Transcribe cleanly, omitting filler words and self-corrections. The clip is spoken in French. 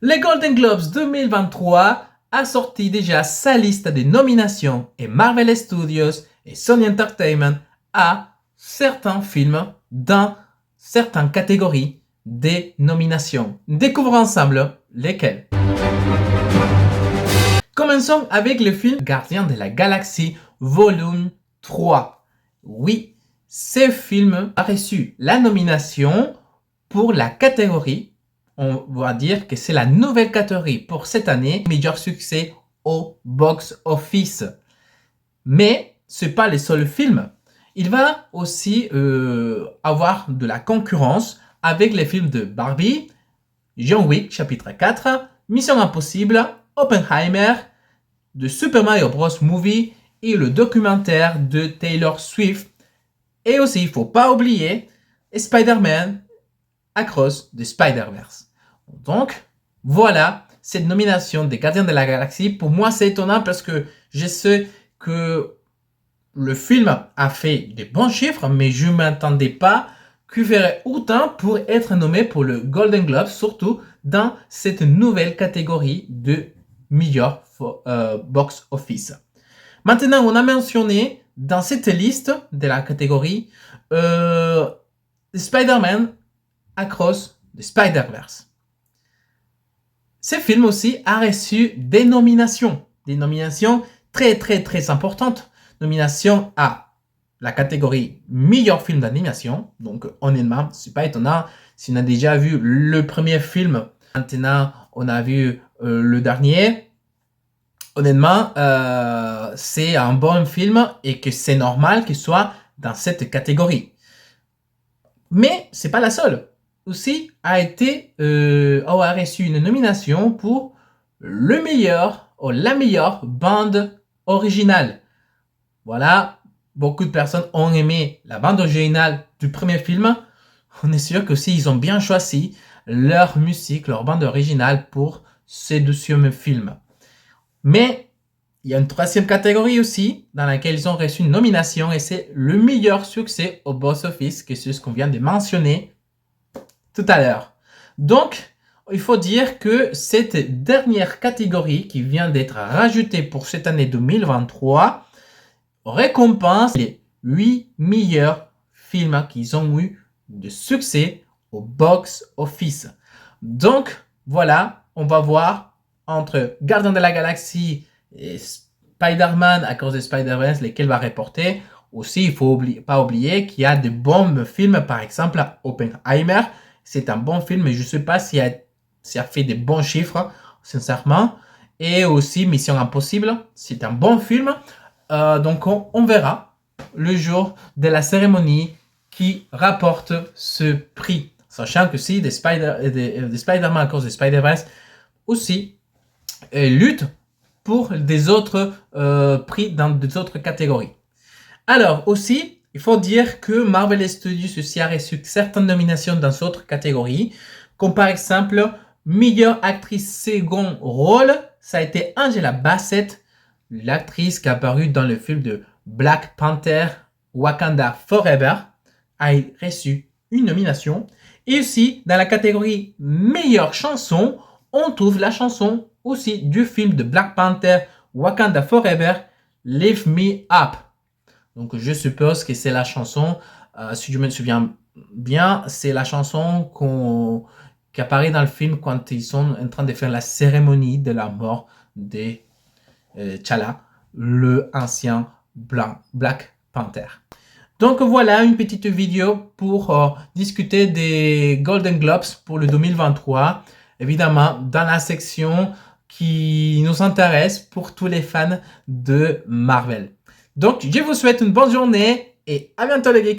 Les Golden Globes 2023 a sorti déjà sa liste des nominations et Marvel Studios et Sony Entertainment a certains films dans certaines catégories des nominations. Découvrons ensemble lesquels. Commençons avec le film Gardiens de la Galaxie Volume 3. Oui, ce film a reçu la nomination pour la catégorie, on va dire que c'est la nouvelle catégorie pour cette année, meilleur succès au box-office. Mais ce n'est pas le seul film. Il va aussi avoir de la concurrence avec les films de Barbie, John Wick chapitre 4, Mission Impossible, Oppenheimer, de Super Mario Bros. Movie et le documentaire de Taylor Swift. Et aussi, il ne faut pas oublier Spider-Man Across the Spider-Verse. Donc, voilà cette nomination des Gardiens de la Galaxie. Pour moi, c'est étonnant parce que je sais que le film a fait des bons chiffres, mais je ne m'attendais pas qu'il ferait autant pour être nommé pour le Golden Globe, surtout dans cette nouvelle catégorie de meilleur box office. Maintenant, on a mentionné dans cette liste de la catégorie Spider-Man Across the Spider-Verse. Ce film aussi a reçu des nominations très importantes. Nomination à la catégorie meilleur film d'animation. Donc honnêtement, c'est pas étonnant. Si on a déjà vu le premier film, maintenant on a vu le dernier. Honnêtement, c'est un bon film et que c'est normal qu'il soit dans cette catégorie. Mais c'est pas la seule. Aussi a reçu une nomination pour le meilleur ou la meilleure bande originale. Voilà, beaucoup de personnes ont aimé la bande originale du premier film. On est sûr que aussi ils ont bien choisi leur musique, leur bande originale pour ces deuxièmes films. Mais il y a une troisième catégorie aussi dans laquelle ils ont reçu une nomination et c'est le meilleur succès au box-office, que c'est ce qu'on vient de mentionner tout à l'heure. Donc, il faut dire que cette dernière catégorie qui vient d'être rajoutée pour cette année 2023 récompense les 8 meilleurs films qui ont eu de succès au box-office. Donc, voilà, on va voir entre Gardiens de la Galaxie et Spider-Man à cause de Spider-Verse, lesquels va reporter. Aussi, il ne faut pas oublier qu'il y a de bons films, par exemple Oppenheimer. C'est un bon film, mais je ne sais pas s'il a fait de bons chiffres, sincèrement. Et aussi Mission Impossible, c'est un bon film. Donc on verra le jour de la cérémonie qui rapporte ce prix. Sachant que si des Spider-Man à cause de Spider-Verse aussi luttent pour des autres prix dans des autres catégories. Alors aussi, il faut dire que Marvel Studios aussi a reçu certaines nominations dans d'autres catégories, comme par exemple meilleure actrice second rôle, ça a été Angela Bassett, l'actrice qui a apparu dans le film de Black Panther Wakanda Forever, a reçu une nomination. Et aussi, dans la catégorie meilleure chanson, on trouve la chanson aussi du film de Black Panther Wakanda Forever, Lift Me Up. Donc je suppose que c'est la chanson, si je me souviens bien, c'est la chanson qui apparaît dans le film quand ils sont en train de faire la cérémonie de la mort de T'Challa, le ancien Black Panther. Donc voilà une petite vidéo pour discuter des Golden Globes pour le 2023. Évidemment, dans la section qui nous intéresse pour tous les fans de Marvel. Donc, je vous souhaite une bonne journée et à bientôt les geeks.